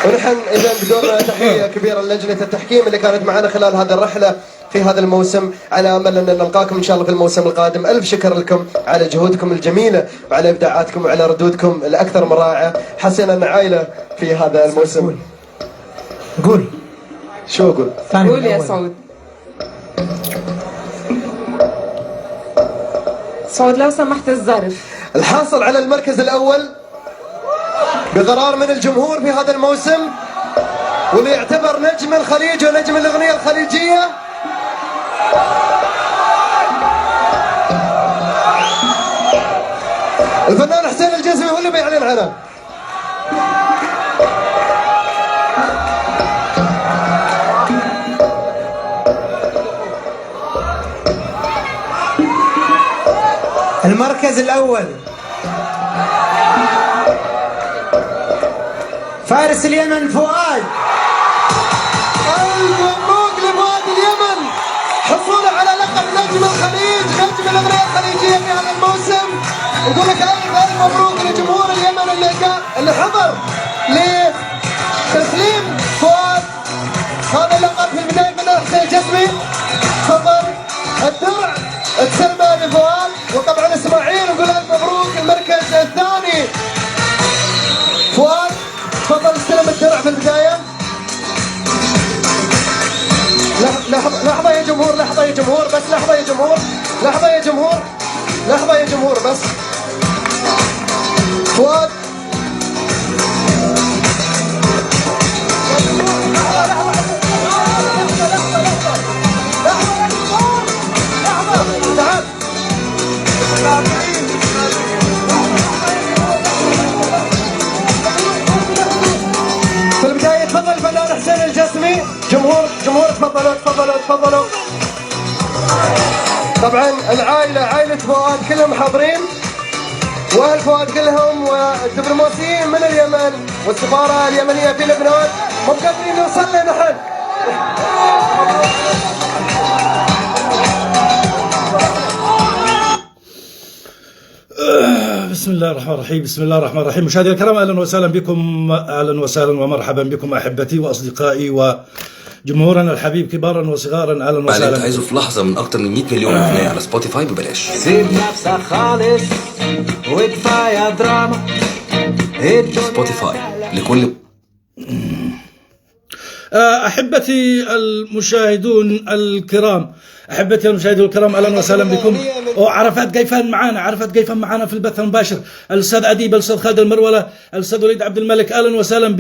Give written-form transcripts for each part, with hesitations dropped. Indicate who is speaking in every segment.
Speaker 1: ونحن إذا بدورنا تحية كبيرة للجنة التحكيم اللي كانت معنا خلال هذه الرحلة في هذا الموسم، على أمل أن نلقاكم إن شاء الله في الموسم القادم. ألف شكر لكم على جهودكم الجميلة وعلى إبداعاتكم وعلى ردودكم الأكثر من رائعة. حسنا عائلة في هذا الموسم.
Speaker 2: قول
Speaker 1: شو أقول؟
Speaker 3: قول يا سعود. سعود لو سمحت الظرف.
Speaker 1: الحاصل على المركز الأول بقرار من الجمهور في هذا الموسم، واللي يعتبر نجم الخليج ونجم الأغنية الخليجية، الفنان حسين الجسمي هو اللي بيعلن عنه.
Speaker 2: المركز الأول فارس اليمن فؤاد.
Speaker 1: ألف مبروك لفؤاد اليمن حصوله على لقب نجم الخليج، نجم الأغنية الخليجية في هذا الموسم. نقول لك ألف مبروك لجمهور اليمن اللي حضر لتسليم فؤاد هذا اللقب في البداية. من حسين الجسمي تفضل الدرع تسلمه لفؤاد، وطبعا اسماعيل نقول ألف مبروك. المركز الثاني فؤاد، تفضل استلم الدرع في البداية. لحظة يا جمهور، لحظة يا جمهور، بس لحظة يا جمهور، لحظة يا جمهور، لحظة يا جمهور بس. فؤاد في البداية تفضل الفنان حسين الجسمي. جمهور تفضلوا. طبعا العائلة، عائلة فؤاد كلهم حاضرين، واهل فؤاد كلهم، والدبلوماسيين من اليمن والسفارة اليمنية في لبنان مو قادرين نوصل له نحن.
Speaker 4: بسم الله الرحمن الرحيم. بسم الله الرحمن الرحيم. مشاهدينا الكرام، اهلا وسهلا بكم، اهلا وسهلا ومرحبا بكم احبتي واصدقائي وجمهورنا الحبيب كبارا وصغارا. اهلا وسهلا.
Speaker 5: اللي انت عايزه في لحظه من اكتر من 100 مليون اغنيه على سبوتيفاي ببلاش.
Speaker 6: سيب نفسك خالص وكفايه دراما.
Speaker 5: سبوتيفاي لكل
Speaker 4: احبتي المشاهدون الكرام، احبتي المشاهدون الكرام، اهلا وسهلا بكم. عرفات قيفان معنا في البث المباشر، الاستاذ اديب، الاستاذ خالد المروله، الاستاذ وليد عبد الملك، اهلا وسهلا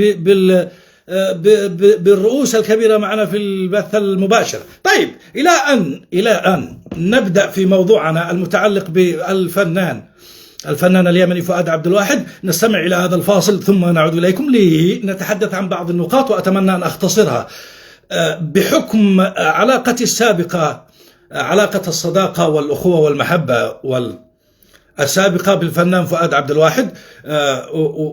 Speaker 4: بالرؤوس الكبيره معنا في البث المباشر. طيب، الى ان نبدا في موضوعنا المتعلق بالفنان اليمني فؤاد عبد الواحد، نستمع إلى هذا الفاصل ثم نعود إليكم لنتحدث عن بعض النقاط، وأتمنى أن أختصرها. بحكم علاقتي السابقة، علاقة الصداقة والأخوة والمحبة السابقة بالفنان فؤاد عبد الواحد،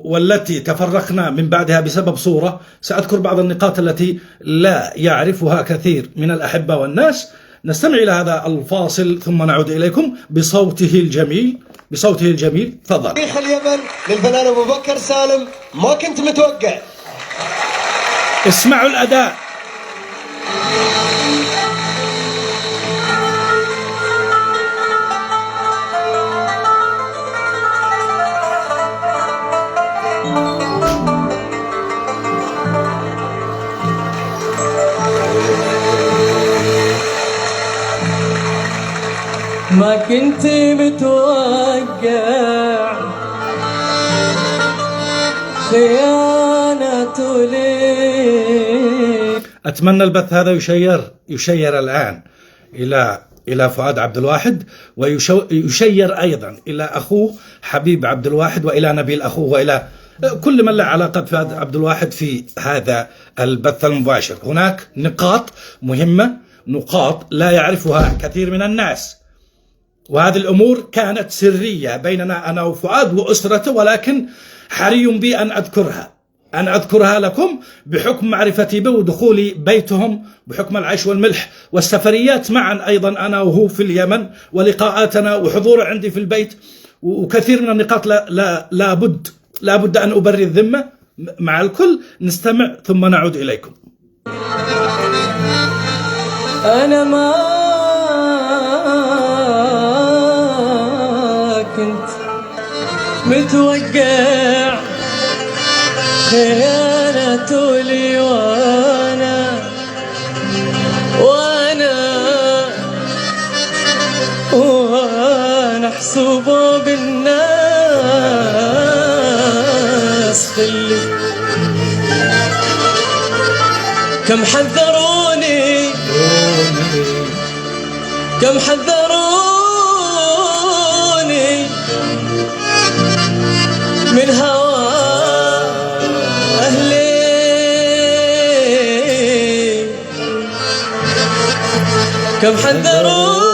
Speaker 4: والتي تفرقنا من بعدها بسبب صورة، سأذكر بعض النقاط التي لا يعرفها كثير من الأحبة والناس. نستمع إلى هذا الفاصل ثم نعود إليكم بصوته الجميل. تفضل.
Speaker 1: تاريخ اليمن للفنان أبو بكر سالم ما كنت متوقع.
Speaker 4: اسمعوا الأداء.
Speaker 6: ما كنت متوقع خيانة لي.
Speaker 4: أتمنى البث هذا يشير الآن إلى فؤاد عبد الواحد، ويشير أيضا إلى أخوه حبيب عبد الواحد، وإلى نبيل أخوه، وإلى كل من له علاقة بفؤاد عبد الواحد في هذا البث المباشر. هناك نقاط مهمة، نقاط لا يعرفها كثير من الناس، وهذه الأمور كانت سرية بيننا أنا وفؤاد وأسرته، ولكن حري بي أن أذكرها لكم بحكم معرفتي به ودخولي بيتهم، بحكم العيش والملح والسفريات معا أيضا أنا وهو في اليمن، ولقاءاتنا وحضوره عندي في البيت، وكثير من النقاط لا بد أن أبري الذمة مع الكل نستمع ثم نعود إليكم.
Speaker 6: أنا ما كنت متوقع خيانته لي، وانا حسوبه بالناس خلي. كم حذروني كم حذروني من هوى أهلي، كم حذروني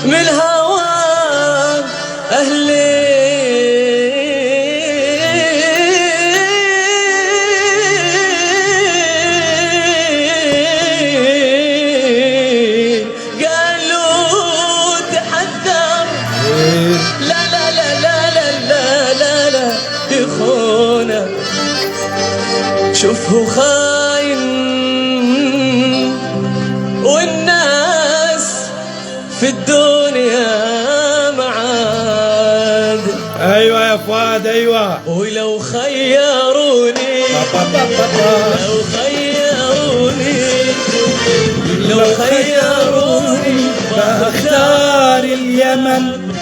Speaker 6: من هوى أهلي. قالوا تحذر، لا لا لا لا لا لا لا لا يخونه، شوفه خاين والناس في الدنيا معاد.
Speaker 4: أيوة يا فؤاد أيوة.
Speaker 6: ولو خيروني لو خيروني
Speaker 4: بختار اليمن.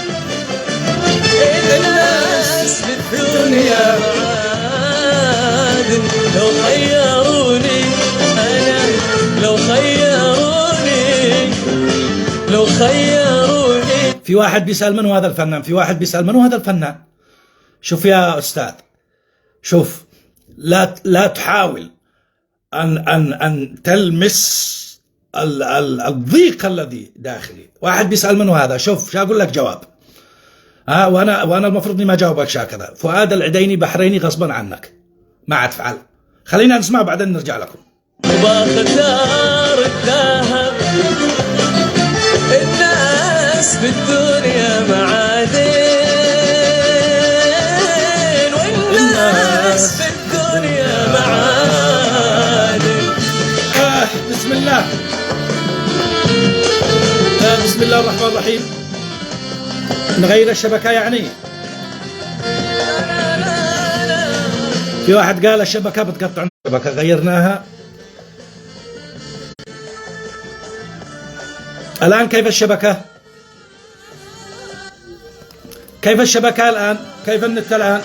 Speaker 6: الناس في الدنيا معاد. لو خيروني أنا، لو خيروني.
Speaker 4: في واحد بيسأل من هو هذا الفنان، في واحد بيسأل من هو هذا الفنان. شوف يا أستاذ، شوف، لا تحاول أن تلمس الضيق الذي داخلي. واحد بيسأل من هو هذا، شوف شو أقول لك جواب. وأنا المفروض إني ما جاوبك هكذا. فؤاد العديني بحريني غصبا عنك، ما عاد تفعل. خلينا نسمع بعدين نرجع لكم.
Speaker 6: وبختار الذهب، الناس بالدنيا معادن، والناس بالدنيا معادن.
Speaker 4: بسم الله. بسم الله الرحمن الرحيم. نغير الشبكة يعني. في واحد قال الشبكة بتقطع الشبكة، غيرناها. الآن كيف الشبكة؟ كيف الشبكة الآن؟ كيف النت الآن؟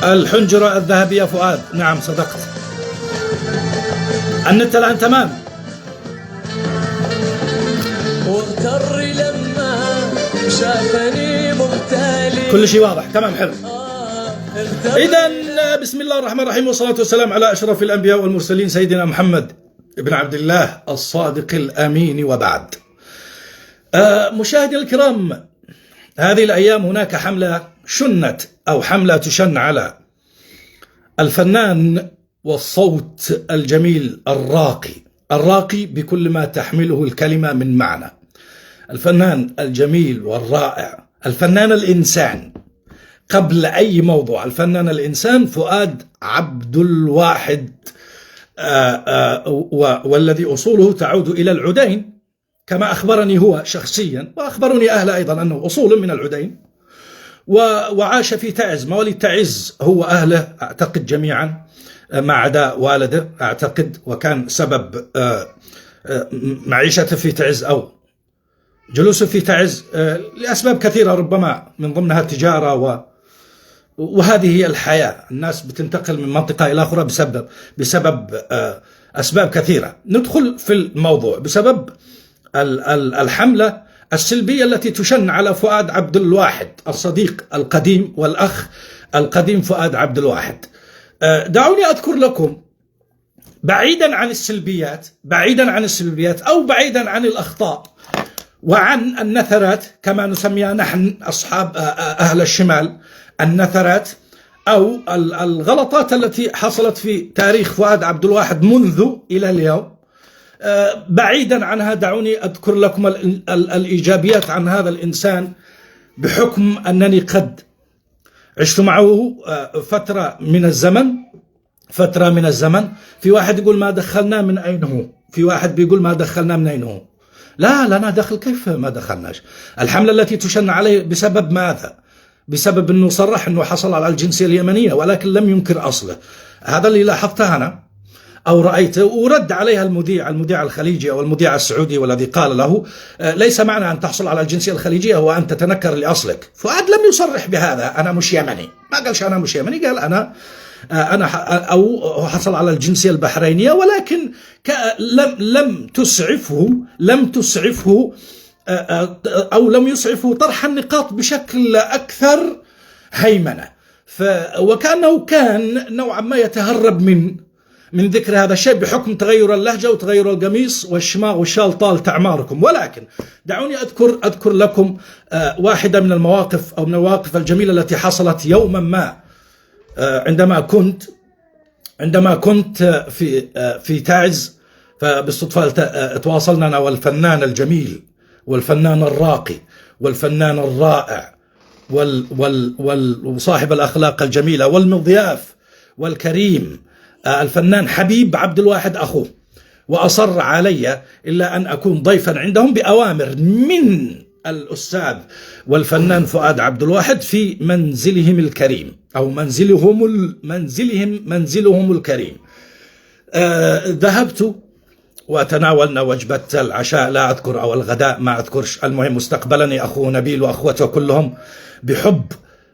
Speaker 4: الحنجرة الذهبية فؤاد، نعم صدقت. النت الآن تمام.
Speaker 6: واغتر لما شافني مغتالي،
Speaker 4: كل شيء واضح تمام حلو. إذن بسم الله الرحمن الرحيم، والصلاة والسلام على أشرف الأنبياء والمرسلين سيدنا محمد ابن عبد الله الصادق الأمين، وبعد. مشاهدي الكرام، هذه الأيام هناك حملة شنت أو حملة تشن على الفنان والصوت الجميل الراقي بكل ما تحمله الكلمة من معنى. الفنان الجميل والرائع، الفنان الإنسان قبل أي موضوع، الفنان الإنسان فؤاد عبد الواحد، والذي أصوله تعود إلى العدين كما أخبرني هو شخصيا، وأخبرني أهل أيضا أنه أصول من العدين، وعاش في تعز، مواليد تعز هو أهله أعتقد جميعا ما عدا والده أعتقد، وكان سبب معيشته في تعز أو جلوسه في تعز لأسباب كثيرة، ربما من ضمنها التجارة، وهذه هي الحياة. الناس بتنتقل من منطقة إلى أخرى بسبب أسباب كثيرة. ندخل في الموضوع بسبب الحملة السلبية التي تشن على فؤاد عبد الواحد، الصديق القديم والأخ القديم فؤاد عبد الواحد. دعوني أذكر لكم، بعيدا عن السلبيات أو بعيدا عن الأخطاء وعن النثرات كما نسميها نحن أصحاب أهل الشمال، النثرات أو الغلطات التي حصلت في تاريخ فؤاد عبد الواحد منذ إلى اليوم. بعيدا عنها دعوني أذكر لكم الإيجابيات عن هذا الإنسان، بحكم أنني قد عشت معه فترة من الزمن. في واحد يقول ما دخلنا من أين هو، في واحد بيقول ما دخلنا من أين هو. لا لنا دخل، كيف ما دخلناش؟ الحملة التي تشن عليه بسبب ماذا؟ بسبب أنه صرح أنه حصل على الجنسية اليمنية ولكن لم ينكر أصله. هذا اللي لاحظته أنا أو رأيته، ورد عليها المذيع الخليجي أو المذيع السعودي، والذي قال له ليس معنى أن تحصل على الجنسية الخليجية هو أن تتنكر لأصلك. فؤاد لم يصرح بهذا، أنا مش يمني، ما قالش أنا مش يمني، قال أنا أو حصل على الجنسية البحرينية، ولكن لم تسعفه أو لم يسعفه طرح النقاط بشكل أكثر هيمنة. وكأنه كان نوعا ما يتهرب من ذكر هذا الشيء بحكم تغير اللهجة وتغير القميص والشماغ والشال طال تعماركم. ولكن دعوني أذكر لكم واحدة من المواقف أو من المواقف الجميلة التي حصلت يوما ما عندما كنت في تعز. فبالصدفة تواصلنا أنا والفنان الجميل والفنان الراقي والفنان الرائع وصاحب الأخلاق الجميلة والمضياف والكريم الفنان حبيب عبد الواحد أخوه، وأصر علي إلا أن أكون ضيفا عندهم بأوامر من الأستاذ والفنان فؤاد عبد الواحد في منزلهم الكريم أو منزلهم الكريم. ذهبت وتناولنا وجبة العشاء لا أذكر أو الغداء ما أذكرش، المهم استقبلني أخوه نبيل وأخوته كلهم بحب،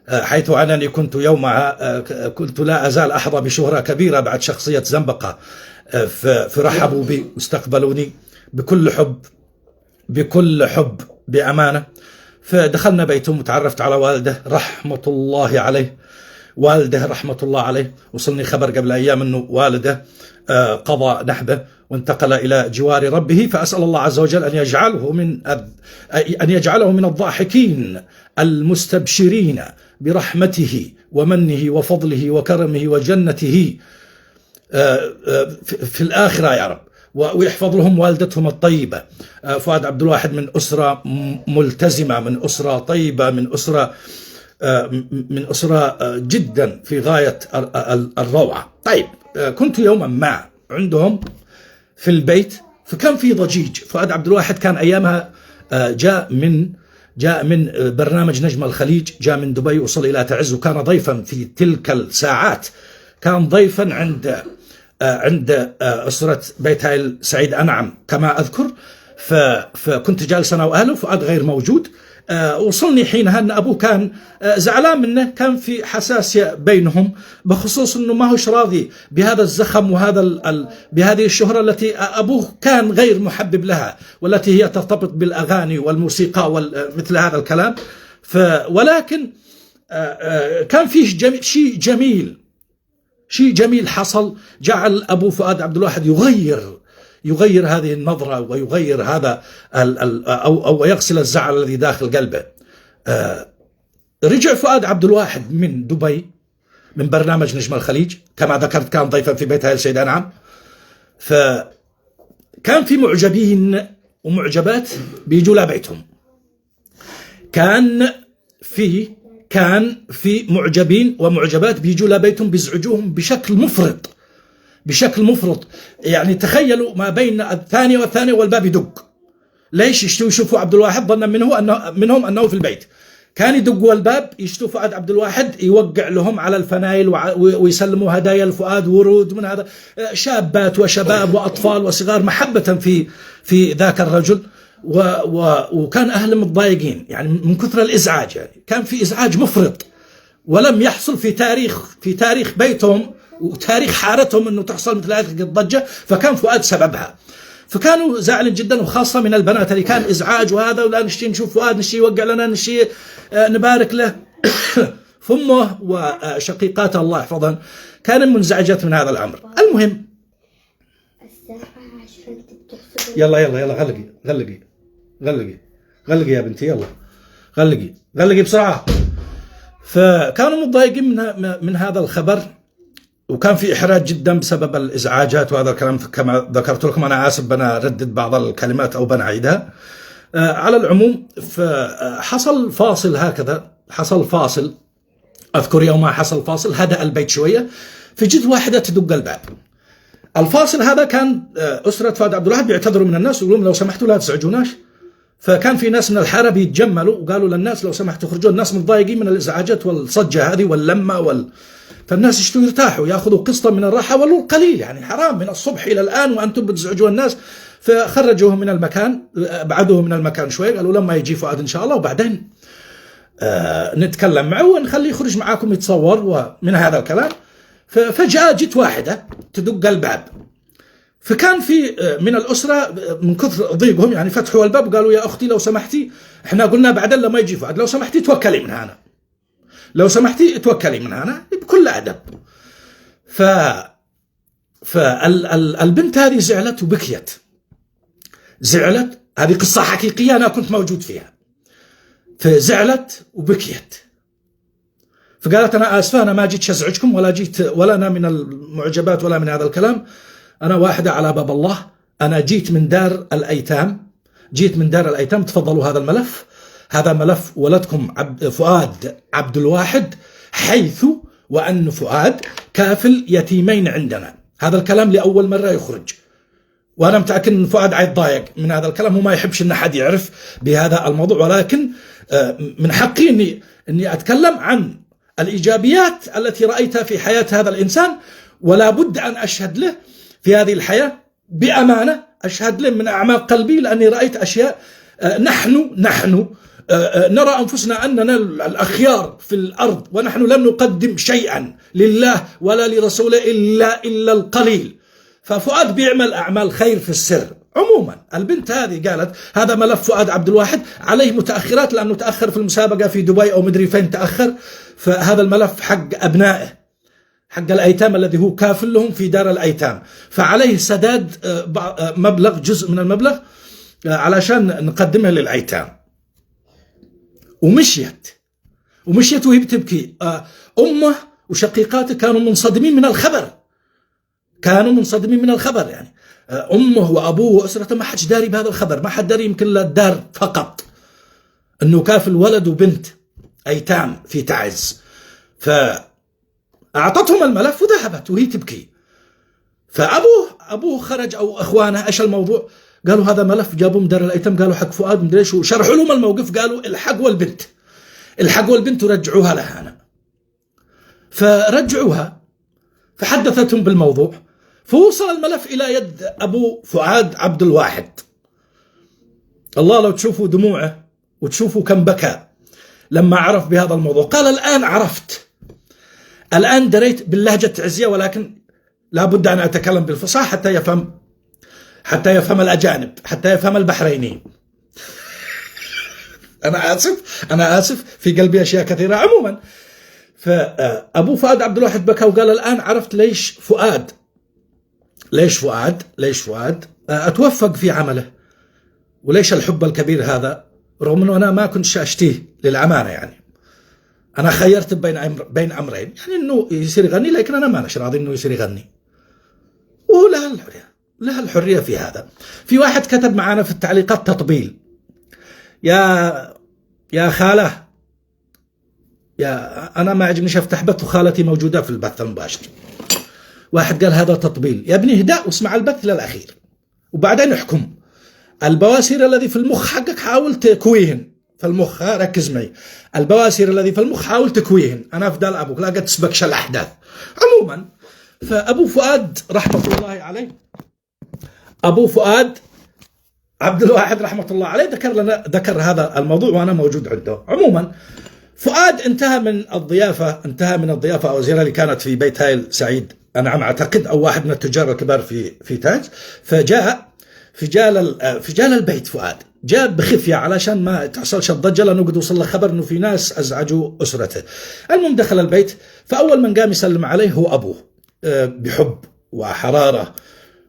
Speaker 4: حيث أنني كنت يومها كنت لا أزال أحظى بشهرة كبيرة بعد شخصية زنبقة، فرحبوا بي واستقبلوني بكل حب بأمانة. فدخلنا بيتهم وتعرفت على والده رحمة الله عليه. وصلني خبر قبل أيام أنه والده قضى نحبه وانتقل إلى جوار ربه، فأسأل الله عز وجل أن يجعله من الضاحكين المستبشرين برحمته ومنه وفضله وكرمه وجنته في الآخرة يا رب، ويحفظ لهم والدتهم الطيبة. فؤاد عبد الواحد من أسرة ملتزمة، من أسرة طيبة، من أسرة جدا في غاية الروعة. طيب، كنت يوما ما عندهم في البيت، فكان في ضجيج. فؤاد عبد الواحد كان أيامها جاء من برنامج نجم الخليج، جاء من دبي، وصل إلى تعز، وكان ضيفا في تلك الساعات، كان ضيفا عند أسرة بيت هايل سعيد أنعم كما أذكر. فكنت جالس أنا وأهله، فؤاد غير موجود. وصلني حينها أن أبوه كان زعلان منه، كان في حساسية بينهم بخصوص أنه ما هوش راضي بهذا الزخم بهذه الشهرة التي أبوه كان غير محبب لها، والتي هي ترتبط بالأغاني والموسيقى ومثل هذا الكلام. ولكن كان فيه شيء جميل حصل، جعل أبو فؤاد عبد الواحد يغير هذه النظرة ويغير هذا أو يغسل الزعل الذي داخل قلبه. رجع فؤاد عبد الواحد من دبي من برنامج نجم الخليج، كما ذكرت كان ضيفا في بيت هايل سيد أنعم، فكان في معجبين ومعجبات بيجوا لبيتهم، كان في معجبين ومعجبات بيجوا لبيتهم بيزعجوهم بشكل مفرط. يعني تخيلوا ما بين الثانية والثانية والباب يدق. ليش؟ يشوفوا عبد الواحد ظنا منهم أنه في البيت. كان يدقوا الباب يشوفوا فؤاد عبد الواحد يوقع لهم على الفنايل ويسلموا هدايا لفؤاد، ورود من هذا، شابات وشباب وأطفال وصغار محبة في ذاك الرجل. وكان أهل متضايقين يعني من كثر الإزعاج، يعني كان في إزعاج مفرط، ولم يحصل في تاريخ بيتهم وتاريخ حارتهم أنه تحصل مثل هذه الضجة، فكان فؤاد سببها. فكانوا زعلين جدا، وخاصة من البنات اللي كان إزعاج وهذا، ولا نشتي نشوف فؤاد، نشتي يوقع لنا، نشتي نبارك له. فأمه وشقيقاته الله يحفظهن كانوا منزعجات من هذا الأمر. المهم يلا غلقي يا بنتي، يلا غلقي بسرعة. فكانوا متضايقين من هذا الخبر، وكان في إحراج جدا بسبب الإزعاجات وهذا الكلام. كما ذكرت لكم أنا آسف بنا ردد بعض الكلمات أو بنعيدها. على العموم فحصل فاصل هكذا، حصل فاصل، أذكر يوم ما حصل فاصل هدأ البيت شوية، فجد واحدة تدق الباب. الفاصل هذا كان أسرة فؤاد عبد الواحد بيعتذروا من الناس ويقولون لو سمحتوا لا تزعجوناش. فكان في ناس من الحارة بيتجملوا وقالوا للناس لو سمحتوا خرجوا، الناس متضايقين من الإزعاجات والصجة هذه واللمة فالناس يشتوا يرتاحوا ياخذوا قسطا من الراحة ولو القليل، يعني حرام من الصبح إلى الآن وأنتم بتزعجوا الناس. فخرجوهم من المكان، بعدوهم من المكان شوي، قالوا لما يجي فؤاد إن شاء الله وبعدين نتكلم معه ونخليه يخرج معاكم يتصور ومن هذا الكلام. ففجأة جت واحدة تدق الباب، فكان في من الأسرة من كثر ضيقهم يعني فتحوا الباب وقالوا يا أختي لو سمحتي، احنا قلنا بعدين لما يجي فؤاد لو سمحتي توكلي من هنا، لو سمحتي توكلي من هنا بكل أدب. فالبنت هذه زعلت وبكيت، زعلت، هذه قصة حقيقية أنا كنت موجود فيها. فزعلت وبكيت، فقالت أنا آسفة، أنا ما جيت أزعجكم ولا جيت ولا أنا من المعجبات ولا من هذا الكلام، أنا واحدة على باب الله، أنا جيت من دار الأيتام، جيت من دار الأيتام، تفضلوا هذا الملف، هذا ملف ولدكم فؤاد عبد الواحد، حيث وأن فؤاد كافل يتيمين عندنا. هذا الكلام لأول مرة يخرج، وأنا متأكد أن فؤاد عيتضايق من هذا الكلام وما يحبش أن أحد يعرف بهذا الموضوع، ولكن من حقي أني أتكلم عن الإيجابيات التي رأيتها في حياة هذا الإنسان، ولا بد أن أشهد له في هذه الحياة بأمانة، أشهد له من أعماق قلبي، لأني رأيت أشياء. نحن نرى أنفسنا أننا الأخيار في الأرض، ونحن لم نقدم شيئا لله ولا لرسوله إلا القليل. ففؤاد بيعمل أعمال خير في السر. عموما البنت هذه قالت هذا ملف فؤاد عبد الواحد عليه متأخرات، لأنه تأخر في المسابقة في دبي أو مدري فين تأخر، فهذا الملف حق أبنائه، حق الأيتام الذي هو كافل لهم في دار الأيتام، فعليه سداد مبلغ، جزء من المبلغ علشان نقدمه للأيتام. ومشيت وهي بتبكي. أمه وشقيقاته كانوا منصدمين من الخبر، يعني أمه وأبوه وأسرته ما حدش داري بهذا الخبر، ما حد داري، يمكن للدار فقط أنه كافل ولد وبنت أيتام في تعز. فأعطتهم الملف وذهبت وهي تبكي. فأبوه خرج أو أخوانه، إيش الموضوع؟ قالوا هذا ملف جابوه من دار الأيتام، قالوا حق فؤاد مدري ايش، وشرحوا لهم الموقف، قالوا الحقوا البنت ورجعوها لها أنا. فرجعوها، فحدثتهم بالموضوع، فوصل الملف إلى يد أبو فؤاد عبد الواحد. الله لو تشوفوا دموعه وتشوفوا كم بكى لما عرف بهذا الموضوع. قال الآن عرفت، الآن دريت باللهجة التعزية، ولكن لا بد أن أتكلم بالفصاحة حتى يفهم الأجانب، حتى يفهم البحريني. أنا آسف في قلبي أشياء كثيرة. عموما فأبو فؤاد عبد الواحد بكى وقال الآن عرفت ليش فؤاد أتوفق في عمله، وليش الحب الكبير هذا، رغم أنه أنا ما كنت أشتيه للأمانة. يعني أنا خيرت بين أمرين، يعني أنه يصير يغني، لكن أنا ما راضي أنه يصير يغني، لها الحرية في هذا. في واحد كتب معنا في التعليقات تطبيل، يا خالة، أنا ما عجبني أفتح بث وخالتي موجودة في البث المباشر. واحد قال هذا تطبيل. يا ابني اهدأ واسمع البث للأخير وبعدين احكم. البواسير الذي في المخ حقك حاول تكويهن في المخ، ركز معي، البواسير الذي في المخ حاول تكويهن. أنا أفضل أبوك لا قد تسبقش الأحداث. عموما فأبو فؤاد رحمة الله عليه، أبو فؤاد عبد الواحد رحمة الله عليه ذكر هذا الموضوع وأنا موجود عنده. عموما فؤاد انتهى من الضيافة أو الزيارة اللي كانت في بيت هايل سعيد أنعم أعتقد، أو واحد من التجار الكبار في تاج. فجاء البيت فؤاد، جاء بخفية علشان ما تحصلش الضجة، لأنه قد وصل له خبر أنه في ناس أزعجوا أسرته. المهم دخل البيت، فأول من قام يسلم عليه هو أبوه بحب وحرارة،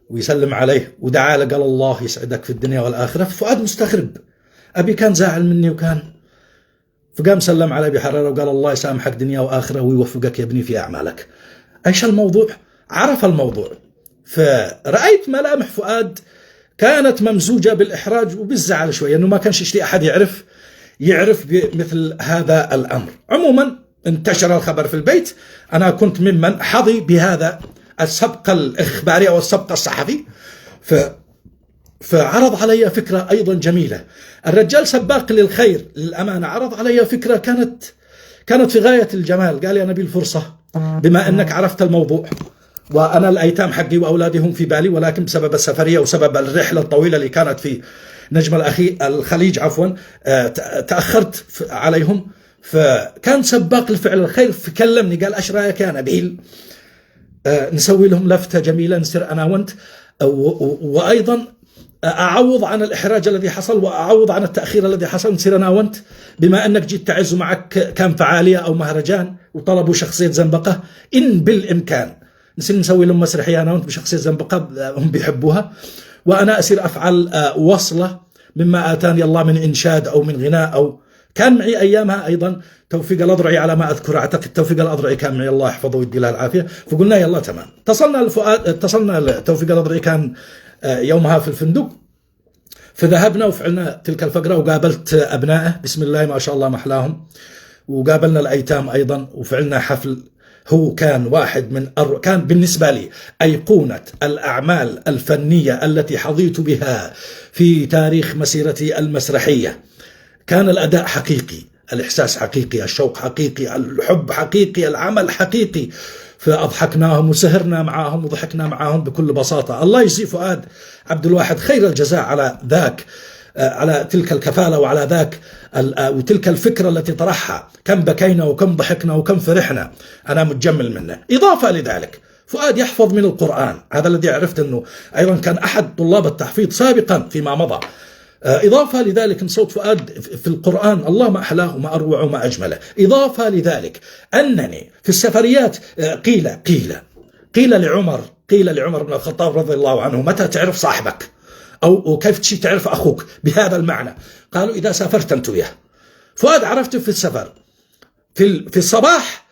Speaker 4: ويسلم عليه ودعا له، قال الله يسعدك في الدنيا والآخرة. فؤاد مستغرب، أبي كان زاعل مني فقام سلم على أبي حرارة وقال الله يسامحك دنيا وآخرة ويوفقك يا ابني في أعمالك. إيش الموضوع؟ عرف الموضوع. فرأيت ملامح فؤاد كانت ممزوجة بالإحراج وبالزعل شوية، أنه ما كانش يشتي أحد يعرف بمثل هذا الأمر. عموما انتشر الخبر في البيت، أنا كنت ممن حظي بهذا السبق الإخباري أو السبق الصحفي، فعرض علي فكرة أيضا جميلة. الرجال سباق للخير للأمانة، عرض علي فكرة كانت في غاية الجمال. قال يا نبيل فرصة، بما أنك عرفت الموضوع وأنا الأيتام حقي وأولادي هم في بالي، ولكن بسبب السفرية وسبب الرحلة الطويلة اللي كانت في نجم الخليج تأخرت عليهم، فكان سباق لفعل الخير. فكلمني قال ايش رايك يا نبيل نسوي لهم لفتة جميلة، نصير أنا وأنت، وأيضا أعوض عن الإحراج الذي حصل وأعوض عن التأخير الذي حصل، نصير أنا وأنت بما أنك جيت تعز معك كان فعالية أو مهرجان وطلبوا شخصية زنبقة، إن بالإمكان نصير نسوي لهم مسرحية أنا وأنت بشخصية زنبقة هم بيحبوها، وأنا أصير أفعل وصلة مما آتاني الله من إنشاد أو من غناء. أو كان معي أيامها أيضا توفيق الأضرعي على ما أذكر، أعتقد توفيق الأضرعي كان معي الله يحفظه ويدي له العافية. فقلنا يلا تمام. اتصلنا توفيق الأضرعي كان يومها في الفندق، فذهبنا وفعلنا تلك الفقرة وقابلت أبنائه بسم الله ما شاء الله محلاهم، وقابلنا الأيتام أيضا وفعلنا حفل. هو كان واحد كان بالنسبة لي أيقونة الأعمال الفنية التي حظيت بها في تاريخ مسيرتي المسرحية. كان الأداء حقيقي، الإحساس حقيقي، الشوق حقيقي، الحب حقيقي، العمل حقيقي. فأضحكناهم وسهرنا معاهم وضحكنا معاهم بكل بساطة. الله يجزي فؤاد عبد الواحد خير الجزاء على ذاك، على تلك الكفالة وعلى ذاك وتلك الفكرة التي طرحها. كم بكينا وكم ضحكنا وكم فرحنا، أنا متجمل منه. إضافة لذلك فؤاد يحفظ من القرآن، هذا الذي عرفت أنه أيضا كان أحد طلاب التحفيظ سابقا فيما مضى. إضافة لذلك أن صوت فؤاد في القرآن الله ما أحلاه وما أروعه وما أجمله. إضافة لذلك أنني في السفريات قيل لعمر بن الخطاب رضي الله عنه متى تعرف صاحبك أو كيف تعرف أخوك بهذا المعنى؟ قالوا إذا سافرت أنت وياه. فؤاد عرفته في السفر في الصباح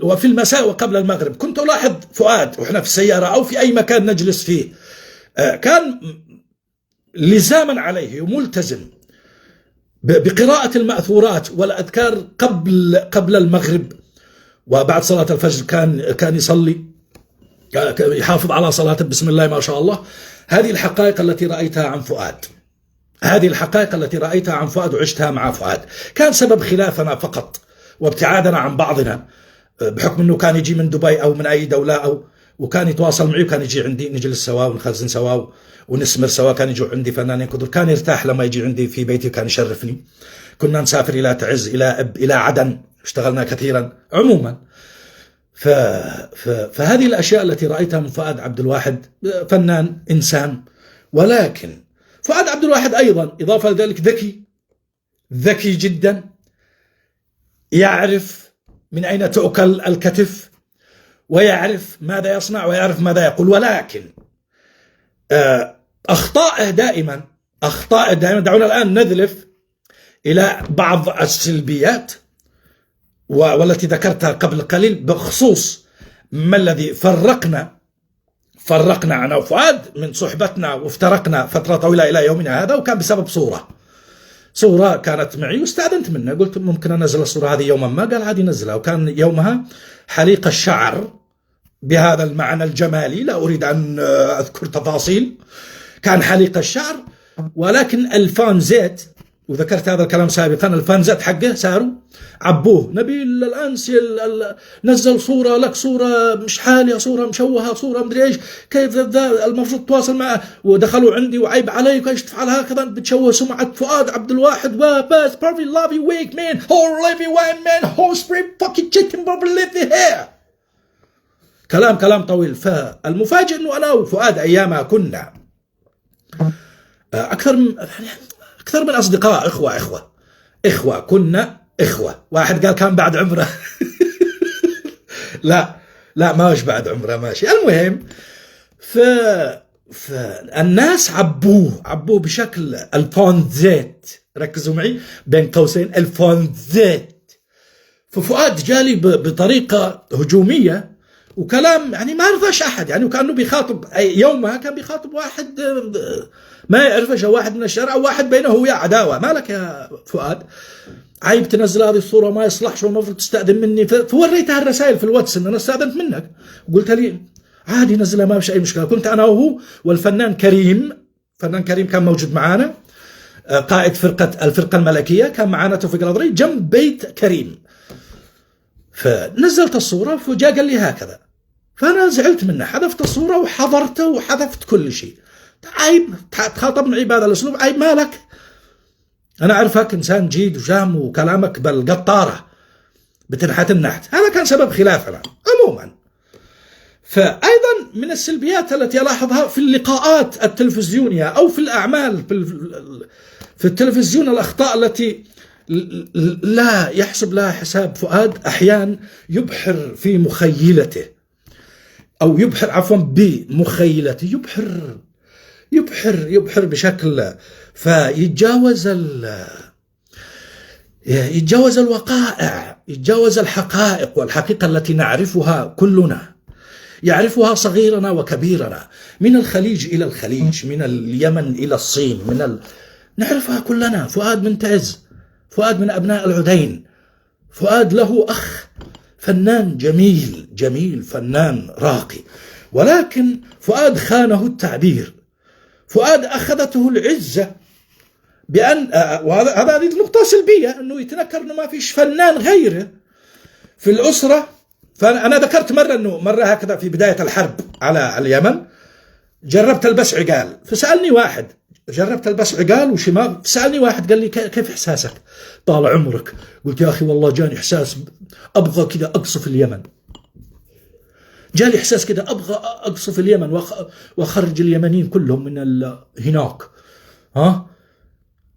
Speaker 4: وفي المساء وقبل المغرب. كنت ألاحظ فؤاد وإحنا في السيارة أو في أي مكان نجلس فيه، كان لزاما عليه وملتزم بقراءة المأثورات والأذكار قبل المغرب وبعد صلاة الفجر. كان يصلي، يحافظ على صلاته بسم الله ما شاء الله. هذه الحقائق التي رأيتها عن فؤاد وعشتها مع فؤاد. كان سبب خلافنا فقط وابتعادنا عن بعضنا بحكم أنه كان يجي من دبي أو من أي دولة وكان يتواصل معي وكان يجي عندي نجلس سوا ونخزن سوا ونسمر سوا. كان يجوا عندي فنانين كثر، كان يرتاح لما يجي عندي في بيتي، كان يشرفني. كنا نسافر إلى تعز إلى عدن، اشتغلنا كثيرا. عموما فهذه الأشياء التي رأيتها من فؤاد عبد الواحد، فنان إنسان. ولكن فؤاد عبد الواحد أيضا إضافة لذلك ذكي جدا، يعرف من أين تؤكل الكتف ويعرف ماذا يصنع ويعرف ماذا يقول. ولكن أخطائه دائما دعونا الآن نذلف إلى بعض السلبيات والتي ذكرتها قبل قليل بخصوص ما الذي فرقنا أنا وفؤاد من صحبتنا وافترقنا فترة طويلة إلى يومنا هذا. وكان بسبب صورة كانت معي واستأذنت منه، قلت ممكن أنزل الصورة هذه يوما ما، قال عادي نزلها. وكان يومها حليق الشعر بهذا المعنى الجمالي، لا أريد أن أذكر تفاصيل، كان حليق الشعر. ولكن الفان زيت، وذكرت هذا الكلام سابقا، الفان زيت حقه ساروا عبوه. نبيل الأنسي نزل صورة لك، صورة مش حالية، صورة مشوهة، صورة مدري ايش، كيف ذا المفروض تواصل معه. ودخلوا عندي وعيب عليك ايش تفعل هكذا، بتشوه سمعة فؤاد عبد الواحد وبس. بارفي لافي ويك مان هو ليفي وين مان هو سبريم فاكي تشيكن بارفي ليفي هير. كلام طويل. فالمفاجئ انه انا وفؤاد ايامها كنا اكثر من اصدقاء، اخوه كنا اخوه. واحد قال كان بعد عمره لا ماش بعد عمره، ماشي. المهم فالناس عبوه بشكل الفان زيت ركزوا معي بين قوسين الفونزيت. ففؤاد جالي بطريقة هجومية وكلام يعني ما رضاش أحد، يعني وكأنه بيخاطب يومها كان بيخاطب واحد ما يعرفش، أو واحد من الشارع أو واحد بينه وياه عداوة. مالك يا فؤاد؟ عيب تنزل هذه الصورة، ما يصلحش والمفروض تستأذن مني. فوريتها الرسائل في الواتس إن أنا استأذنت منك، وقلت لي عادي نزلها ما فيش أي مشكلة. كنت أنا وهو والفنان كريم، فنان كريم كان موجود معانا، قائد الفرقة الملكية، كان معانا توفيق الأضري جنب بيت كريم. فنزلت الصورة فجاء قال لي هكذا، فأنا زعلت منه، حذفت الصورة وحضرته وحذفت كل شيء. عيب تخاطب معي بهذا الأسلوب؟ عيب مالك؟ أنا أعرفك إنسان جيد وجام وكلامك بالقطارة بتنحت النحت. هذا كان سبب خلافنا عموما. فأيضا من السلبيات التي ألاحظها في اللقاءات التلفزيونية أو في الأعمال في التلفزيون، الأخطاء التي لا يحسب لها حساب فؤاد. أحيانا يبحر في مخيلته، أو يبحر عفوا بمخيلته، يبحر بشكل فيتجاوز يتجاوز الوقائع، يتجاوز الحقائق والحقيقة التي نعرفها كلنا، يعرفها صغيرنا وكبيرنا، من الخليج إلى الخليج، من اليمن إلى الصين، نعرفها كلنا. فؤاد من تعز، فؤاد من أبناء العدين، فؤاد له أخ فنان جميل فنان راقي، ولكن فؤاد خانه التعبير. فؤاد أخذته العزة بأن هذه النقطة سلبية، أنه يتنكر أنه ما فيش فنان غيره في الأسرة. فأنا ذكرت مرة هكذا في بداية الحرب على اليمن، جربت البس عقال، فسألني واحد، جربت البس عقال وشماغ، فسألني واحد قال لي كيف إحساسك طال عمرك؟ قلت يا أخي والله جاني إحساس أبغى كذا أقصف اليمن، جالي إحساس كذا أبغى أقصف اليمن وأخرج اليمنيين كلهم من هناك،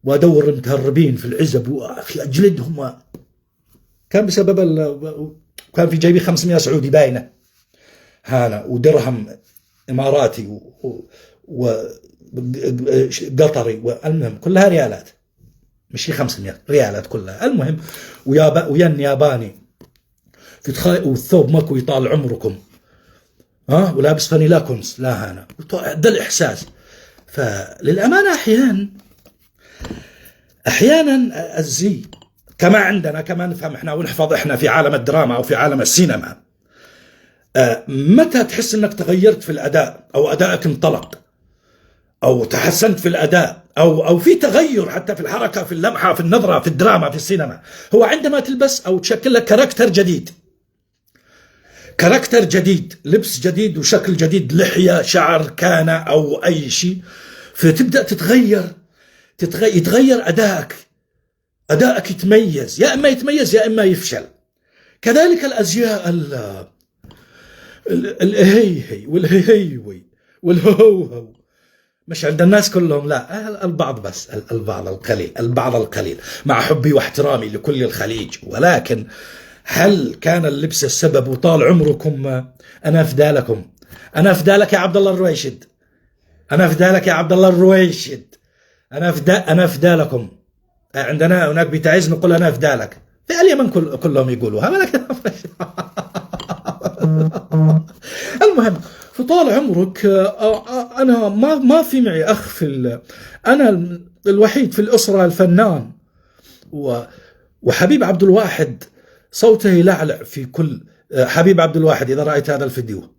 Speaker 4: وأدور المتهربين في العزب وأجلدهم. كان بسبب كان في جيبي 500 سعودي باينة هانا، ودرهم إماراتي وقطري، والمهم كلها ريالات، مش 500 ريالات كلها. المهم وين ياباني والثوب ماكو يطال عمركم، ولابس فانيلا كونس لا هانا، ده الإحساس. فللأمانة أحيانا الزي كما عندنا، كما نفهم احنا ونحفظ احنا في عالم الدراما أو في عالم السينما، متى تحس انك تغيرت في الأداء أو أدائك انطلق أو تحسنت في الأداء أو في تغير حتى في الحركة، في اللمحة، في النظرة، في الدراما، في السينما، هو عندما تلبس أو تشكل لك كاركتر جديد، لبس جديد وشكل جديد، لحية، شعر كان أو أي شيء، فتبدأ يتغير أدائك يتميز، يا إما يتميز يا إما يفشل. كذلك الأزياء الهيهي والهيهيوي والهوهو، مش عند الناس كلهم، لا، البعض بس، البعض القليل، مع حبي واحترامي لكل الخليج. ولكن هل كان اللبس السبب؟ وطال عمركم أنا أفدالكم، أنا أفدالك يا عبد الله الرويشد، أنا أفدالك يا عبد الله الرويشد، أنا أفدالكم. عندنا هناك بتعز نقول أنا أفدالك، في اليمن كلهم يقولوها، ولكن المهم فطال عمرك. أنا ما في معي أخ أنا الوحيد في الأسرة الفنان، وحبيب عبد الواحد صوته يلعلع في كل. حبيب عبد الواحد إذا رأيت هذا الفيديو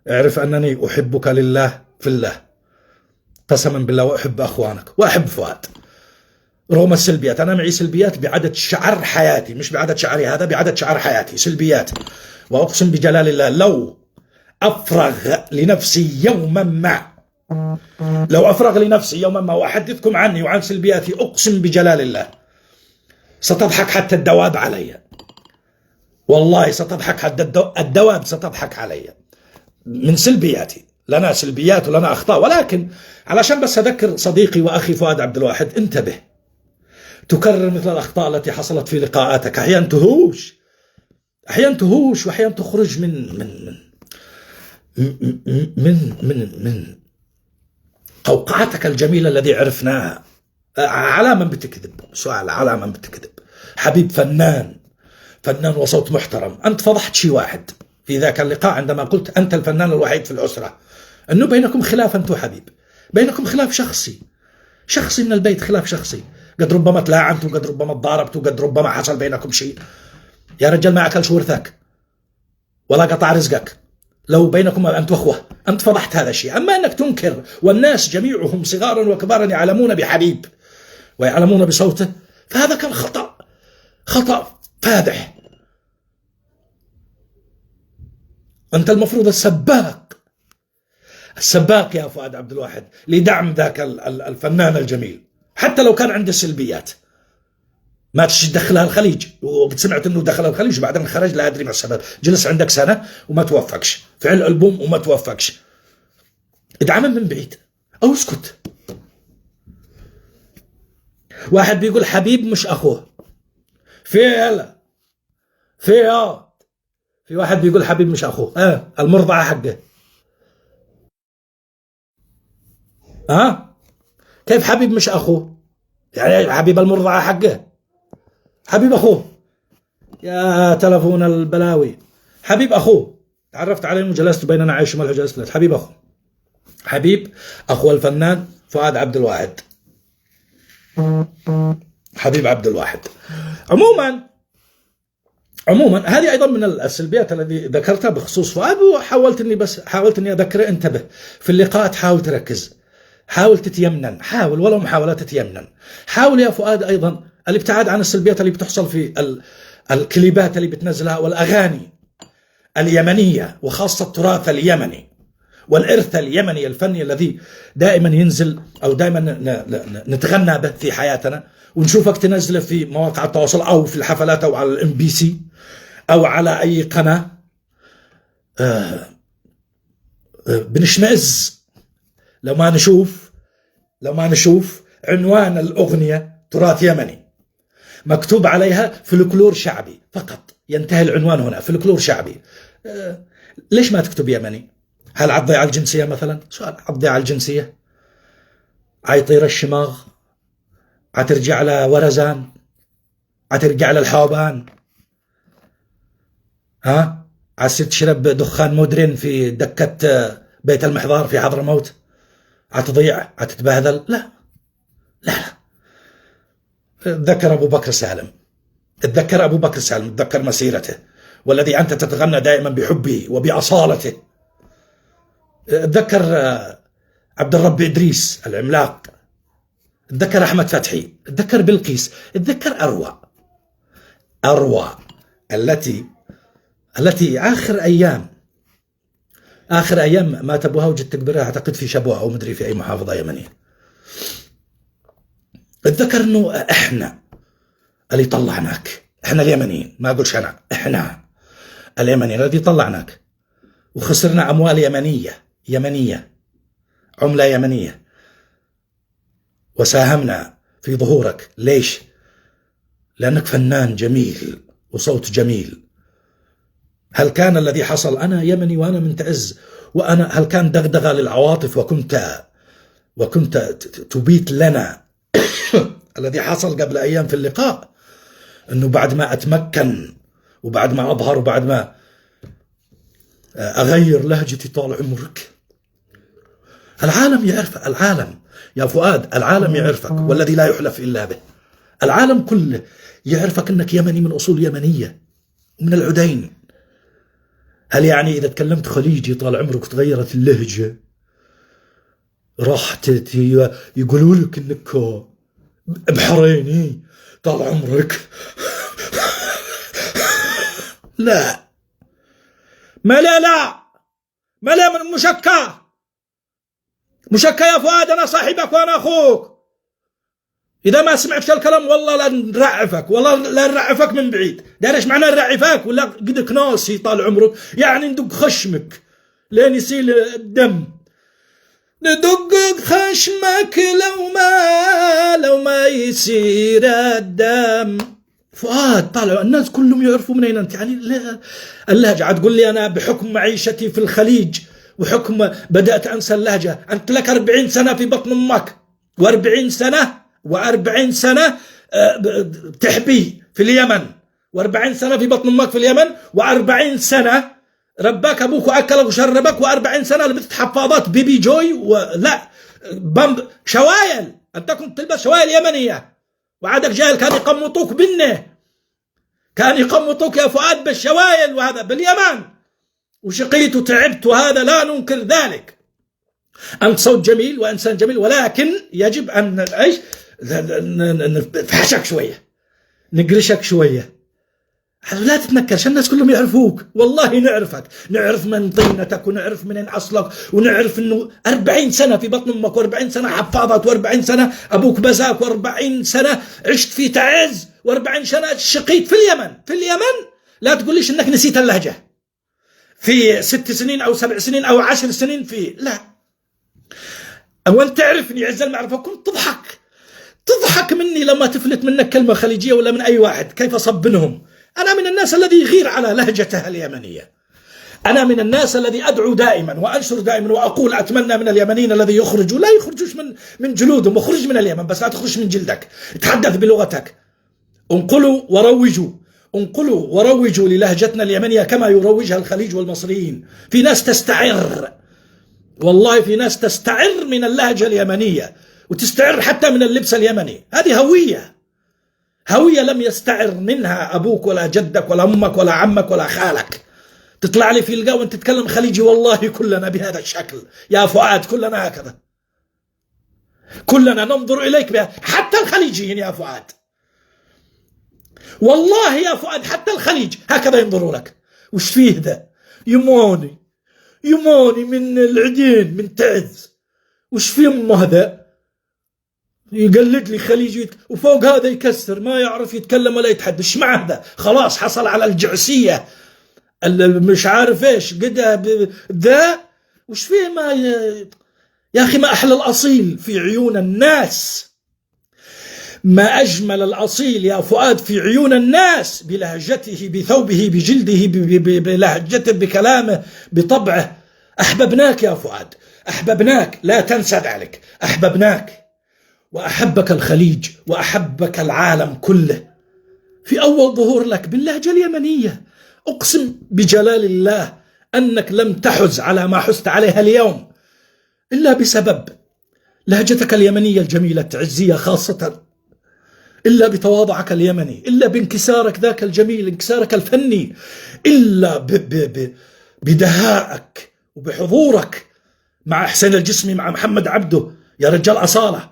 Speaker 4: اعرف أنني أحبك لله في الله، قسما بالله، وأحب أخوانك وأحب فؤاد رغم السلبيات. أنا معي سلبيات بعدد شعر حياتي، مش بعدد شعري هذا، بعدد شعر حياتي سلبيات. وأقسم بجلال الله لو أفرغ لنفسي يوما ما وأحدثكم عني وعن سلبياتي، أقسم بجلال الله ستضحك حتى الدواب علي، والله ستضحك حتى الدواب ستضحك علي من سلبياتي. لنا سلبيات ولنا أخطاء، ولكن علشان بس أذكر صديقي وأخي فؤاد عبد الواحد، انتبه، تكرر مثل الأخطاء التي حصلت في لقاءاتك. أحيانا تهوش وأحيانا تخرج من قوقعتك الجميلة الذي عرفناها. على من بتكذب؟ سؤال، على من بتكذب؟ حبيب فنان وصوت محترم. أنت فضحت شيء واحد في ذاك اللقاء عندما قلت أنت الفنان الوحيد في الأسرة، أنه بينكم خلاف أنت وحبيب، بينكم خلاف شخصي من البيت، خلاف شخصي، قد ربما تلاعنتوا، قد ربما تضاربتوا، قد ربما حصل بينكم شيء. يا رجال ما أكلش ورثك ولا قطع رزقك، لو بينكم أنت وأخوة. أنت فضحت هذا الشيء. أما أنك تنكر والناس جميعهم صغارا وكبارا يعلمون بحبيب ويعلمون بصوته، فهذا كان خطأ فادح. أنت المفروض السباق يا فؤاد عبد الواحد لدعم ذاك الفنان الجميل، حتى لو كان عنده سلبيات. ما تدخلها الخليج، وقد سمعت انه دخل الخليج وبعدين خرج لا ادري ما السبب، جلس عندك سنه وما توفقش، فعل البوم وما توفقش، ادعمه من بعيد او اسكت. واحد بيقول حبيب مش اخوه، في واحد بيقول حبيب مش اخوه، المرضعه حقه. كيف حبيب مش اخوه؟ يعني حبيب المرضعه حقه، حبيب أخوه. يا تلفون البلاوي، حبيب أخوه، تعرفت عليه وجلست بيننا عايش ملح جلست، حبيب أخوه، حبيب أخو الفنان فؤاد عبد الواحد، حبيب عبد الواحد. عموما هذه أيضا من السلبيات التي ذكرتها بخصوص فؤاد، حاولت إني أذكره. انتبه في اللقاءات، حاول تركز، حاول تتيمنن، حاول ولو محاولة تتيمنن. حاول يا فؤاد أيضا الابتعاد عن السلبيات اللي بتحصل في الكليبات اللي بتنزلها والأغاني اليمنية، وخاصة التراث اليمني والإرث اليمني الفني الذي دائما ينزل أو دائما نتغنى به في حياتنا، ونشوفك تنزله في مواقع التواصل أو في الحفلات أو على الMBC أو على أي قناة. بنشمئز لو ما نشوف عنوان الأغنية تراث يمني مكتوب عليها فلكلور شعبي فقط، ينتهي العنوان هنا فلكلور شعبي. ليش ما تكتب يمني؟ هل عالضيعة الجنسية مثلا؟ سؤال، عالضيعة الجنسية، عيطير الشماغ، عترجع على ورزان، عترجع على الحوبان، عسير تشرب دخان مودرين في دكة بيت المحضار في حضرموت، عتضيع، عتتبهذل. لا. تذكر أبو بكر سالم، تذكر مسيرته والذي أنت تتغنى دائما بحبه وبأصالته. تذكر عبد الرب إدريس العملاق، تذكر أحمد فتحي، تذكر بلقيس، تذكر أروى التي آخر أيام مات أبوها وجدت تكبرها أعتقد في شبوة أو مدري في أي محافظة يمنية. اتذكر أنه إحنا اللي طلعناك، إحنا اليمنيين، ما أقولش أنا، إحنا اليمنيين الذي طلعناك وخسرنا أموال يمنية، عملة يمنية، وساهمنا في ظهورك. ليش؟ لأنك فنان جميل وصوت جميل. هل كان الذي حصل، أنا يمني وأنا منتعز، هل كان دغدغة للعواطف وكنت تبيت لنا الذي حصل قبل أيام في اللقاء، أنه بعد ما أتمكن وبعد ما أظهر وبعد ما أغير لهجتي طال عمرك، العالم يعرف، العالم يا فؤاد، العالم يعرفك والذي لا يحلف إلا به، العالم كله يعرفك أنك يمني من أصول يمنية من العدين. هل يعني إذا تكلمت خليجي طال عمرك تغيرت اللهجة راح يقولوا لك أنك بحريني طال عمرك؟ لا من مشكى يا فؤاد، أنا صاحبك وأنا أخوك. إذا ما سمعت الكلام والله لا نرعفك، والله لا نرعفك من بعيد. دارش معنى نرعفك ولا قدك ناسي طال عمرك؟ يعني ندق خشمك لين يسيل الدم، ندق خشمك لو ما يسير الدم. فؤاد طالع الناس كلهم يعرفوا من أين أنت. يعني اللهجة عتقول لي أنا بحكم معيشتي في الخليج وحكم بدأت أنسى اللهجة. أنت لك 40 سنة في بطن أمك، و40 سنة و40 سنة تحبي في اليمن، و40 سنة في بطن أمك في اليمن، و40 سنة رباك أبوك وأكلك وشربك، و40 سنة لبست حفاضات بيبي جوي ولا شوايل. أنت كنت تلبس شوايل يمنية وعادك جاهل، كان يقمطوك بنه، كان يقمطوك يا فؤاد بالشوايل، وهذا باليمن، وشقيت وتعبت، وهذا لا ننكر ذلك. أنت صوت جميل وإنسان جميل، ولكن يجب أن نعيش نفحشك شوية، نقرشك شوية، لا تتنكرش، الناس كلهم يعرفوك، والله نعرفك، نعرف من طينتك ونعرف من أصلك، ونعرف أنه 40 سنة في بطن أمك، و40 سنة حفاضات، و40 سنة أبوك بزاك، و40 سنة عشت في تعز، و40 سنة شقيت في اليمن. في اليمن لا تقوليش أنك نسيت اللهجة في 6 سنين أو 7 سنين أو 10 سنين في، لا. أول تعرفني عز المعرفة كنت تضحك مني لما تفلت منك كلمة خليجية ولا من أي واحد، كيف أصبنهم. أنا من الناس الذي يغير على لهجته اليمنية، أنا من الناس الذي أدعو دائما وأنشر دائما وأقول أتمنى من اليمنيين الذي يخرجوا لا يخرجوش من جلودهم، وخرج من اليمن بس لا تخرج من جلدك، تحدث بلغتك، انقلوا وروجوا للهجتنا اليمنية كما يروجها الخليج والمصريين. في ناس تستعر، والله في ناس تستعر من اللهجة اليمنية، وتستعر حتى من اللبس اليمني. هذه هوية لم يستعر منها أبوك ولا جدك ولا أمك ولا عمك ولا خالك. تطلع لي في القهوة وانت تتكلم خليجي، والله كلنا بهذا الشكل يا فؤاد، كلنا هكذا، كلنا ننظر إليك بها، حتى الخليجيين يا فؤاد، والله يا فؤاد حتى الخليج هكذا ينظروا لك. وش فيه ذا؟ يموني من العدين من تعز، وش فيه امه ذا؟ يقلد لي خليجي، وفوق هذا يكسر، ما يعرف يتكلم ولا يتحدث. ايش معه ذا؟ خلاص حصل على الجعسية مش عارف ايش قد ذا. وش فيه؟ ما يا أخي ما أحلى الأصيل في عيون الناس، ما أجمل الأصيل يا فؤاد في عيون الناس، بلهجته بثوبه بجلده بلهجته بكلامه بطبعه. أحببناك يا فؤاد، أحببناك، لا تنسى ذلك، أحببناك وأحبك الخليج وأحبك العالم كله في أول ظهور لك باللهجة اليمنية. أقسم بجلال الله أنك لم تحز على ما حزت عليها اليوم إلا بسبب لهجتك اليمنية الجميلة التعزية، خاصة إلا بتواضعك اليمني، إلا بانكسارك ذاك الجميل، انكسارك الفني، إلا بدهائك وبحضورك مع حسين الجسمي، مع محمد عبده. يا رجال أصالة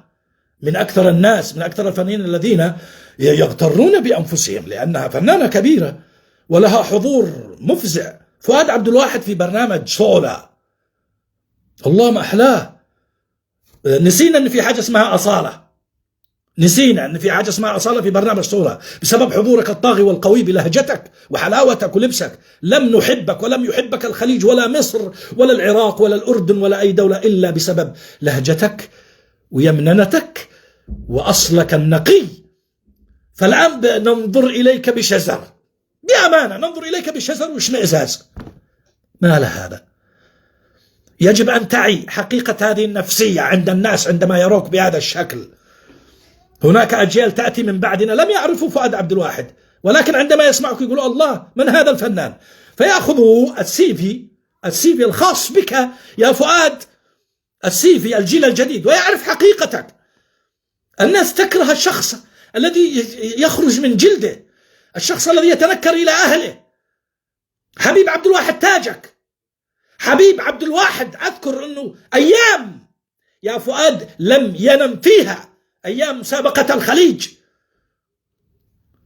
Speaker 4: من أكثر الناس، من أكثر الفنانين الذين يغترون بأنفسهم لأنها فنانة كبيرة ولها حضور مفزع. فؤاد عبد الواحد في برنامج صولة، الله ما أحلاه. نسينا أن في حاجة اسمها أصالة، نسينا أن في حاجة اسمها أصالة في برنامج صولة بسبب حضورك الطاغي والقوي بلهجتك وحلاوتك ولبسك. لم نحبك ولم يحبك الخليج ولا مصر ولا العراق ولا الأردن ولا أي دولة إلا بسبب لهجتك ويمننتك وأصلك النقي. فالآن ننظر إليك بشزر، بأمانة ننظر إليك بشزر واشمئزاز. ما له هذا؟ يجب أن تعي حقيقة هذه النفسية عند الناس عندما يروك بهذا الشكل. هناك أجيال تأتي من بعدنا لم يعرفوا فؤاد عبد الواحد، ولكن عندما يسمعك يقولوا الله من هذا الفنان، فيأخذوا السيفي الخاص بك يا فؤاد، السيفي الجيل الجديد، ويعرف حقيقتك. الناس تكره الشخص الذي يخرج من جلده، الشخص الذي يتنكر إلى أهله. حبيب عبد الواحد تاجك، حبيب عبد الواحد. أذكر أنه أيام يا فؤاد لم ينم فيها، أيام مسابقة الخليج،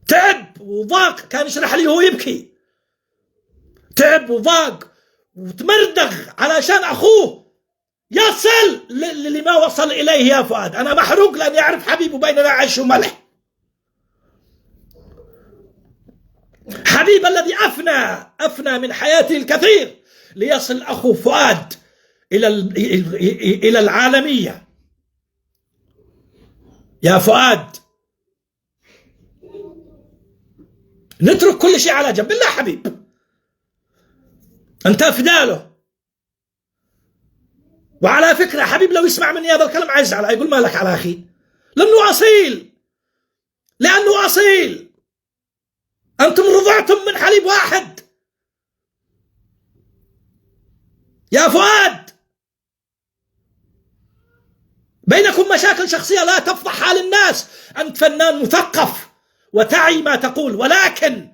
Speaker 4: تعب وضاق، كان يشرح لي وهو يبكي، تعب وضاق وتمردغ علشان أخوه يصل لما وصل إليه. يا فؤاد أنا محروق لأن يعرف حبيبه بيننا عيش وملح، حبيب الذي أفنى من حياته الكثير ليصل أخو فؤاد إلى العالمية. يا فؤاد نترك كل شيء على جنب، بالله حبيب أنت أفداله. وعلى فكرة حبيب لو يسمع مني هذا الكلام عايز على، يقول مالك على أخي، لأنه أصيل، لأنه أصيل. أنتم رضعتم من حليب واحد يا فؤاد. بينكم مشاكل شخصية لا تفضح حال الناس. أنت فنان مثقف وتعي ما تقول، ولكن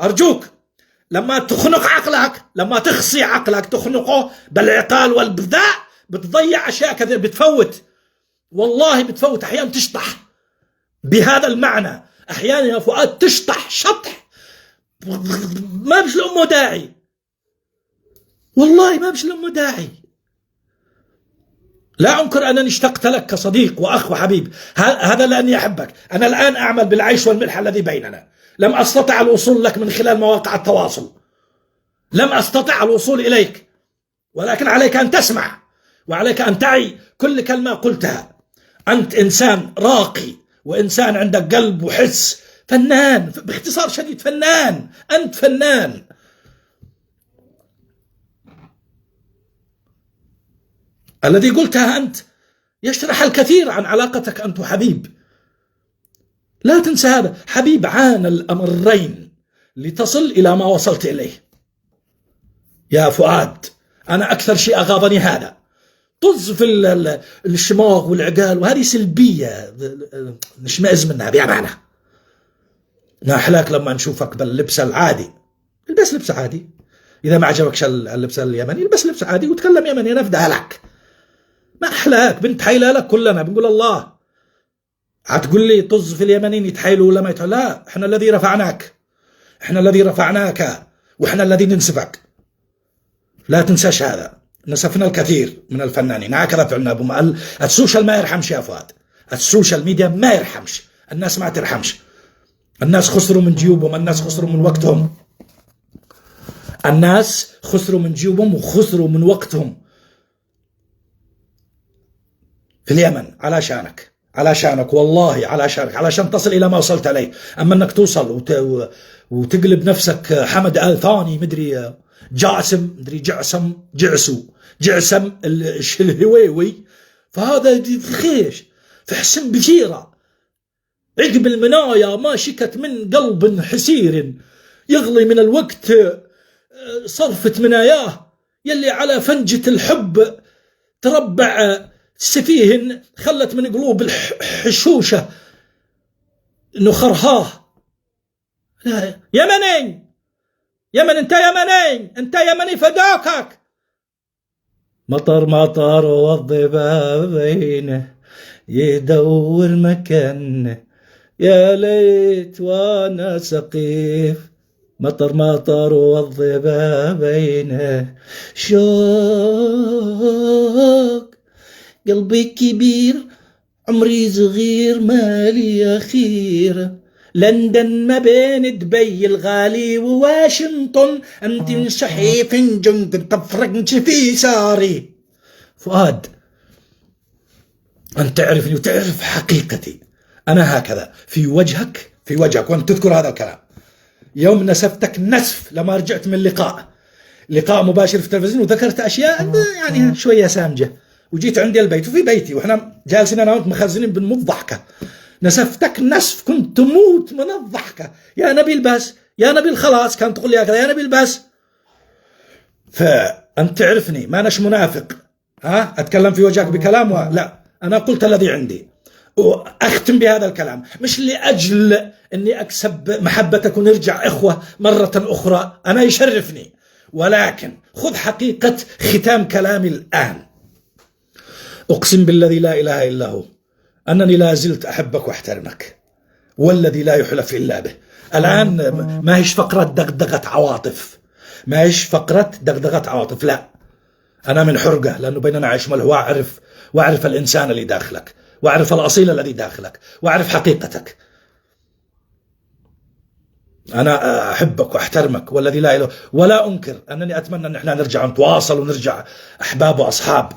Speaker 4: أرجوك لما تخنق عقلك، لما تخصي عقلك تخنقه بالعقال والبذاء، بتضيع أشياء كثير، بتفوت، والله بتفوت. أحيانا تشطح بهذا المعنى، أحيانا يا فؤاد تشطح شطح ما بش لأمه داعي، والله ما بش لأمه داعي. لا أنكر أنني اشتقت لك كصديق وأخ وحبيب، هذا لأني أحبك. أنا الآن أعمل بالعيش والملح الذي بيننا. لم أستطع الوصول لك من خلال مواقع التواصل، لم أستطع الوصول إليك، ولكن عليك أن تسمع وعليك أن تعي كل كلمة قلتها. أنت إنسان راقي وإنسان عندك قلب وحس، فنان، باختصار شديد فنان، أنت فنان. الذي قلتها أنت يشرح الكثير عن علاقتك أنت وحبيب. لا تنسى هذا. حبيب عانى الأمرين لتصل إلى ما وصلت إليه يا فؤاد. أنا أكثر شيء أغاظني هذا، طز في الشماغ والعقال، وهذه سلبية نشمئز منها بأمانة. ما أحلاك لما نشوفك باللبس العادي، البس لبس عادي. إذا ما عجبكش اللبس اليمني البس لبس عادي وتكلم يمني، نفدها لك. ما أحلاك، بنتحايل لك كلنا، بنقول الله. هتقول لي طز في اليمنيين يتحايلوا ولا ما يتحايلوا؟ لا، احنا الذي رفعناك، احنا الذي رفعناك، واحنا الذي ننسفك. لا تنساش هذا. نسفنا الكثير من الفنانين، هكذا فعلنا ابو مال. السوشيال ما يرحمش يا فؤاد، السوشيال ميديا ما يرحمش، الناس ما ترحمش. الناس خسروا من جيوبهم، الناس خسروا من وقتهم، الناس خسروا من جيوبهم وخسروا من وقتهم في اليمن علشانك، علشانك والله، علشانك، علشان تصل إلى ما وصلت عليه. أما أنك توصل وتقلب نفسك حمد آل ثاني مدري جاسم مدري جعسم الهويوي، فهذا خيش في حسن بشيرة. عقب المنايا ما شكت من قلب حسير، يغلي من الوقت صرفت مناياه، يلي على فنجة الحب تربع سفيه، خلت من قلوب الحشوشة نخرهاه. يمني، يمن، انت يمني، انت يمني فداكك. مطر مطر والضبابين يدور مكان، يا ليت وانا سقيف. مطر مطر والضبابين شوق، قلبي كبير عمري صغير مالي أخير. لندن ما بين دبي الغالي وواشنطن، أنت من صحيف جند تفرقنش في ساري. فؤاد، أنت تعرفني وتعرف حقيقتي، أنا هكذا في وجهك، في وجهك، وأنت تذكر هذا الكلام. يوم نسفتك نسف لما رجعت من لقاء مباشر في التلفزيون، وذكرت أشياء يعني شوية سامجة، وجيت عندي البيت وفي بيتي وإحنا جالسين أنا وأنت مخزنين بنموت ضحكة، نسفتك نسف كنت تموت من الضحكة. يا نبيل بس، يا نبيل خلاص، كانت تقول لي هكذا يا نبيل بس. فأنت تعرفني ما أناش منافق، أتكلم في وجهك بكلام لا، أنا قلت الذي عندي، وأختم بهذا الكلام مش لأجل أني أكسب محبتك ونرجع إخوة مرة أخرى، أنا يشرفني، ولكن خذ حقيقة ختام كلامي الآن. أقسم بالذي لا إله إلا هو أنني لا زلت أحبك وأحترمك، والذي لا يحلف إلا به. الآن ما هيش فقرة دغدغة عواطف، ما هيش فقرة دغدغة عواطف، لا، أنا من حرقة، لأنه بيننا عيش ملح، وأعرف الإنسان اللي داخلك، وأعرف الأصيل الذي داخلك، وأعرف حقيقتك. أنا أحبك وأحترمك والذي لا إله، ولا أنكر أنني أتمنى أن احنا نرجع نتواصل ونرجع أحباب وأصحاب.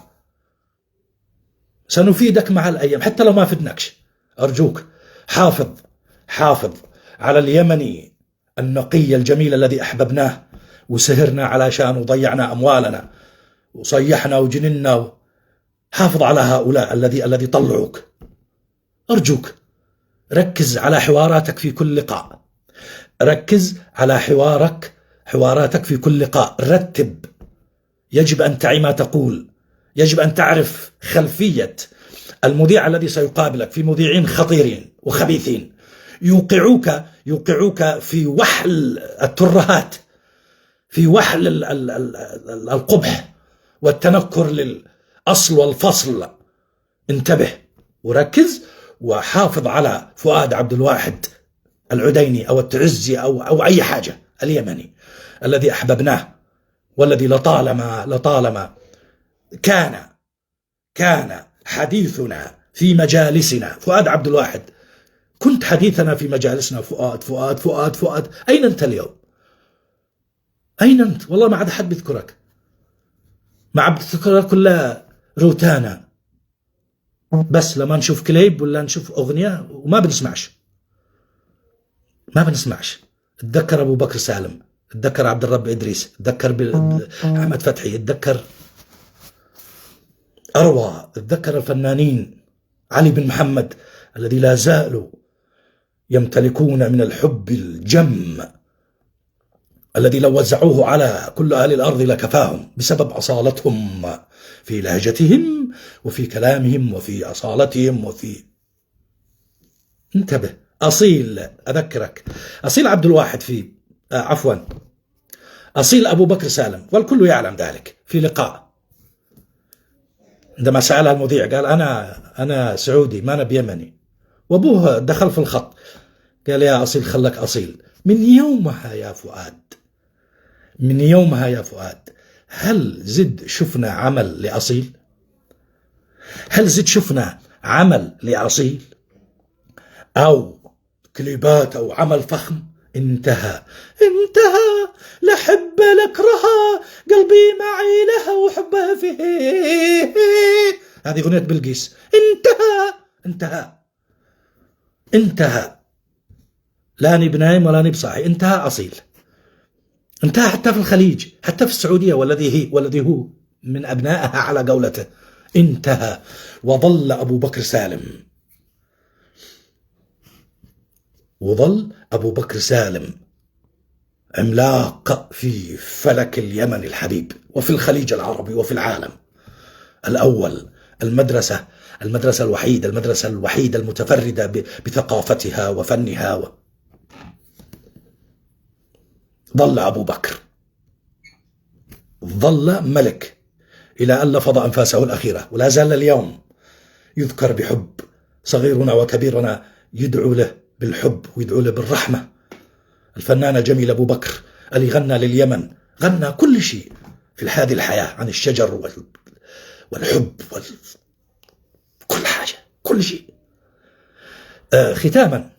Speaker 4: سنفيدك مع الأيام حتى لو ما فدناكش. أرجوك حافظ على اليمني النقي الجميل الذي أحببناه وسهرنا علشان وضيعنا أموالنا وصيحنا وجننا. حافظ على هؤلاء الذي طلعوك، أرجوك ركز على حواراتك في كل لقاء، ركز على حواراتك في كل لقاء، رتب. يجب أن تعي ما تقول، يجب أن تعرف خلفية المذيع الذي سيقابلك. في مذيعين خطيرين وخبيثين يوقعوك في وحل الترهات، في وحل القبح والتنكر للأصل والفصل. انتبه وركز وحافظ على فؤاد عبد الواحد العديني أو التعزي أو أي حاجة، اليمني الذي أحببناه والذي لطالما كان حديثنا في مجالسنا. فؤاد عبد الواحد، كنت حديثنا في مجالسنا فؤاد. أين أنت اليوم؟ أين أنت؟ والله ما عاد أحد بيذكرك، ما عاد بتذكرك كلها روتانا، بس لما نشوف كليب ولا نشوف أغنية وما بنسمعش. اتذكر أبو بكر سالم، اتذكر عبد الرب إدريس، اتذكر أحمد فتحي، اتذكر أروى، اتذكر الفنانين علي بن محمد الذي لا زالوا يمتلكون من الحب الجم الذي لو وزعوه على كل أهل الأرض لكفاهم، بسبب أصالتهم في لهجتهم وفي كلامهم وفي أصالتهم انتبه. أصيل، أذكرك، أصيل عبد الواحد أصيل أبو بكر سالم، والكل يعلم ذلك، في لقاء عندما سألها المذيع قال أنا سعودي ما أنا بيمني، وأبوه دخل في الخط قال يا أصيل خلك أصيل. من يومها يا فؤاد هل زد شفنا عمل لأصيل؟ هل زد شفنا عمل لأصيل أو كليبات أو عمل فخم؟ انتهى لا حب لكرها قلبي معي لها وحبها فيه. هذه أغنية بلقيس. انتهى لا ني بنايم ولا ني بصاحي. انتهى أصيل، انتهى حتى في الخليج، حتى في السعودية والذي هو من أبنائها على قولته. انتهى. وظل أبو بكر سالم عملاق في فلك اليمن الحبيب وفي الخليج العربي وفي العالم الأول. المدرسة الوحيدة المتفردة بثقافتها وفنها. ظل أبو بكر، ظل ملك إلى أن لفظ أنفاسه الأخيرة، ولا زال اليوم يذكر بحب. صغيرنا وكبيرنا يدعو له بالحب ويدعو له بالرحمة. الفنان الجميل أبو بكر اللي غنى لليمن، غنى كل شيء في هذه الحياة عن الشجر والحب كل حاجة، كل شيء. ختاما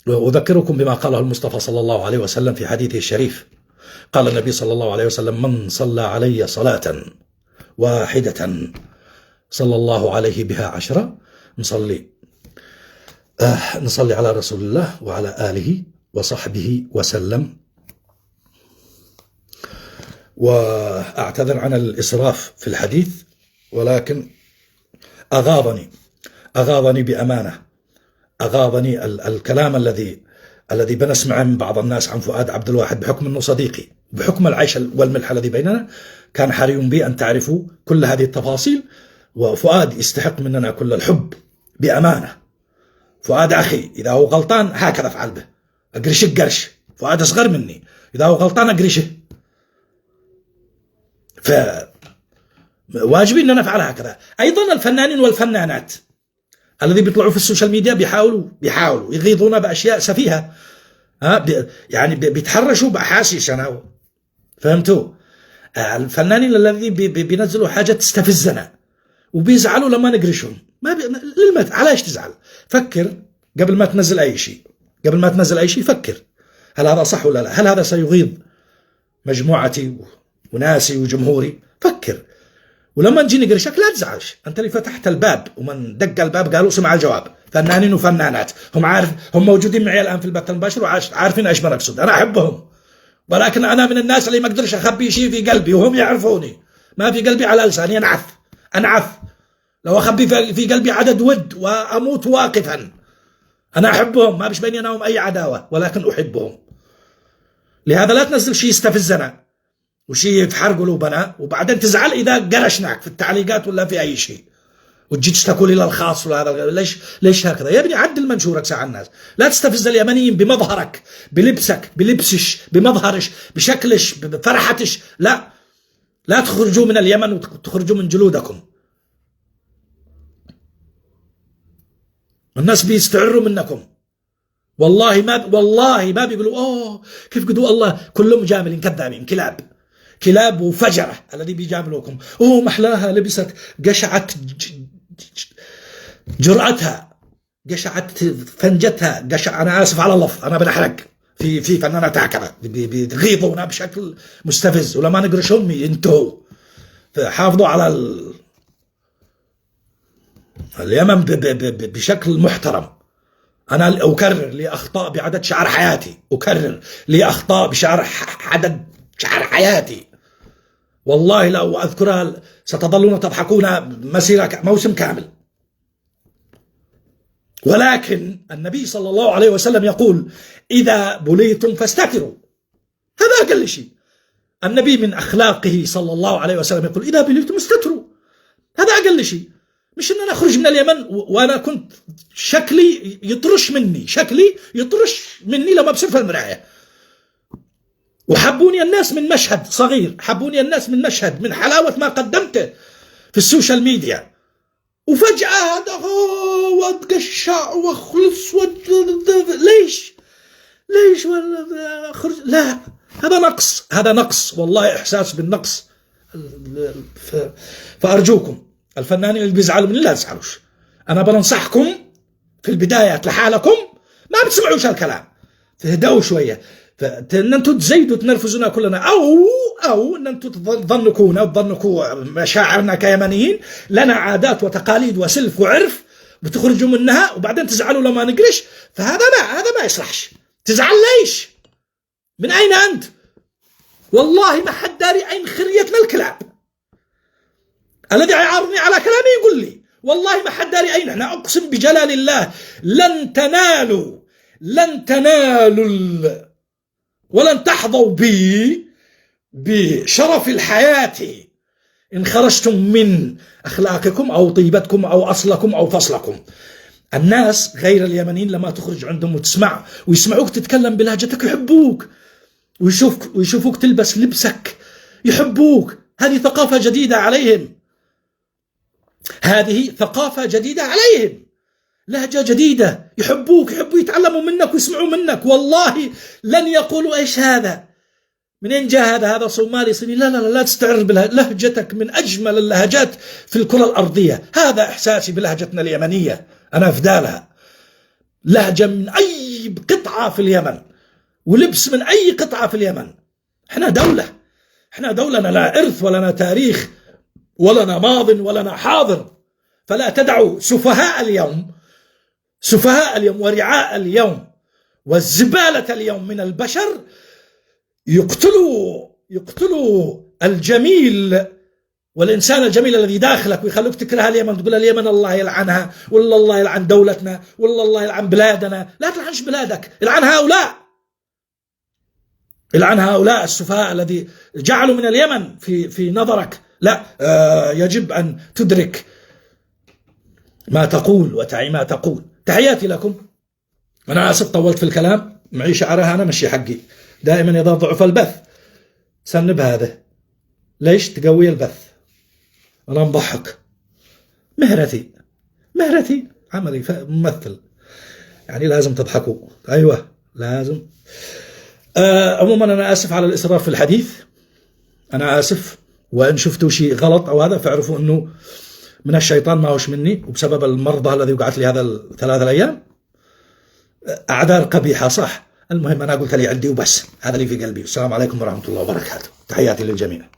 Speaker 4: وأذكركم بما قاله المصطفى صلى الله عليه وسلم في حديثه الشريف. قال النبي صلى الله عليه وسلم: من صلى علي صلاة واحدة صلى الله عليه بها 10. نصلي على رسول الله وعلى آله وصحبه وسلم. وأعتذر عن الإسراف في الحديث، ولكن أغاضني بأمانة، أغاضني الكلام الذي بنسمعه من بعض الناس عن فؤاد عبد الواحد، بحكم أنه صديقي، بحكم العيش والملح الذي بيننا. كان حري بي أن تعرفوا كل هذه التفاصيل. وفؤاد يستحق مننا كل الحب بأمانة. فؤاد أخي، إذا هو غلطان هكذا أفعل به، أقرشك قرش. فؤاد أصغر مني، إذا هو غلطان أقرشه. فواجبي أن نفعل هكذا. أيضا الفنانين والفنانات الذي بيطلعوا في السوشيال ميديا بيحاولوا يغيظونا بأشياء سفيهة، يعني بيتحرشوا بأحاسيس. أنا فهمتوا؟ الفنانين الذي بينزلوا حاجة تستفزنا وبيزعلوا لما نقرشهم. علاش تزعل؟ فكر قبل ما تنزل أي شيء، فكر هل هذا صح ولا لا؟ هل هذا سيغيظ مجموعتي وناسي وجمهوري؟ فكر. ولما نجي نقرشك لا تزعلش، أنت اللي فتحت الباب، ومن دق الباب قالوا سمع الجواب. فنانين وفنانات هم موجودين معي الآن في البث المباشر وعارفين إيش ما أقصد. أنا أحبهم، ولكن أنا من الناس اللي ما أقدرش أخبي شيء في قلبي، وهم يعرفوني. ما في قلبي على لساني، أنعث. لو أخبي في قلبي عدد ود وأموت واقفا. أنا أحبهم، ما بش بيني أنا وهم أي عداوة، ولكن أحبهم. لهذا لا تنزل شيء يستفزنا وشيء يفحر قلوبنا وبعدين تزعل إذا قرشناك في التعليقات ولا في أي شيء وتجي تشتكوا لي للخاص ولا هذا. ليش هكذا يا ابني؟ عدل منشورك ساعة الناس. لا تستفز اليمنيين بمظهرك، بلبسك، بلبسش، بمظهرش، بشكلش، بفرحتش. لا تخرجوا من اليمن وتخرجوا من جلودكم. الناس بيستعروا منكم. والله ما بيقولوا اوه كيف قدوا الله، كلهم جاملين كذابين، كلاب وفجرة الذي بيجاملوكم. اوه محلاها لبست، قشعت جرأتها، قشعت فنجتها، انا اسف على اللفظ، انا بنحرق في فنانات هكذا بيغيظونا بشكل مستفز، ولما نقرش امي انتهوا. حافظوا على اليمن بشكل محترم. أنا أكرر لي أخطاء بعدد شعر حياتي، أكرر لي أخطاء عدد شعر حياتي، والله لو أذكرها ستظلون تضحكون مسيرة موسم كامل. ولكن النبي صلى الله عليه وسلم يقول إذا بليتم فاستتروا. هذا أقل شيء. النبي من أخلاقه صلى الله عليه وسلم يقول إذا بليتم استتروا. هذا أقل شيء. مش إن أنا أخرج من اليمن وأنا كنت شكلي يطرش مني لما بصير في المراية. وحبوني الناس من مشهد صغير، حبوني الناس من مشهد، من حلاوة ما قدمته في السوشيال ميديا، وفجأة هذا واتقشع واخلص ليش ولا أخرج؟ لا، هذا نقص والله، إحساس بالنقص. فأرجوكم الفنانين اللي بيزعلوا مني لا تزعلوش. أنا بنصحكم في البدايات لحالكم، ما بتسمعوش هالكلام، تهدأوا شوية. فإن أنتم تزيدوا تنرفزونا كلنا، أو إن أنتم تظنكوا مشاعرنا كيمنيين لنا عادات وتقاليد وسلف وعرف بتخرجوا منها وبعدين تزعلوا لما نقرش. فهذا ما يصلحش. تزعل ليش؟ من أين أنت؟ والله ما حد داري أين خريتنا الكلاب. الذي يعارضني على كلامي يقول لي والله ما حد داري أين احنا. أقسم بجلال الله لن تنالوا ولن تحظوا بشرف الحياة إن خرجتم من أخلاقكم أو طيبتكم أو أصلكم أو فصلكم. الناس غير اليمنيين لما تخرج عندهم وتسمع ويسمعوك تتكلم بلهجتك يحبوك، ويشوفوك تلبس لبسك يحبوك. هذه ثقافة جديدة عليهم، لهجة جديدة، يحبوا يتعلموا منك ويسمعوا منك. والله لن يقولوا ايش هذا، منين جاء هذا صومالي صيني. لا تستعر بلهجتك، من اجمل اللهجات في الكرة الارضية. هذا احساسي بلهجتنا اليمنية، انا افدالها. لهجة من اي قطعة في اليمن ولبس من اي قطعة في اليمن. احنا دولة لا ارث ولنا تاريخ ولنا ماض ولنا حاضر. فلا تدعوا سفهاء اليوم ورعاء اليوم والزبالة اليوم من البشر يقتلوا الجميل والإنسان الجميل الذي داخلك ويخلوك تكره اليمن، تقول اليمن الله يلعنها، والله الله يلعن دولتنا، والله الله يلعن بلادنا. لا تلعنش بلادك، العن هؤلاء السفهاء الذي جعلوا من اليمن في نظرك. لا، يجب أن تدرك ما تقول وتعي ما تقول. تحياتي لكم. أنا آسف طولت في الكلام، معي شعرها أنا مشي حقي. دائما إذا ضعف البث سنب هذا. ليش تقوي البث؟ أنا مضحك. مهرتي عملي ممثل، يعني لازم تضحكوا. أيوة لازم. عموما أنا آسف على الإسراف في الحديث، أنا آسف. وإن شفتوا شيء غلط أو هذا فاعرفوا أنه من الشيطان ما هوش مني، وبسبب المرضى الذي وقعت لي هذا ال3 أيام. أعذار قبيحة صح. المهم أنا قلت لي عندي وبس، هذا اللي في قلبي. السلام عليكم ورحمة الله وبركاته. تحياتي للجميع.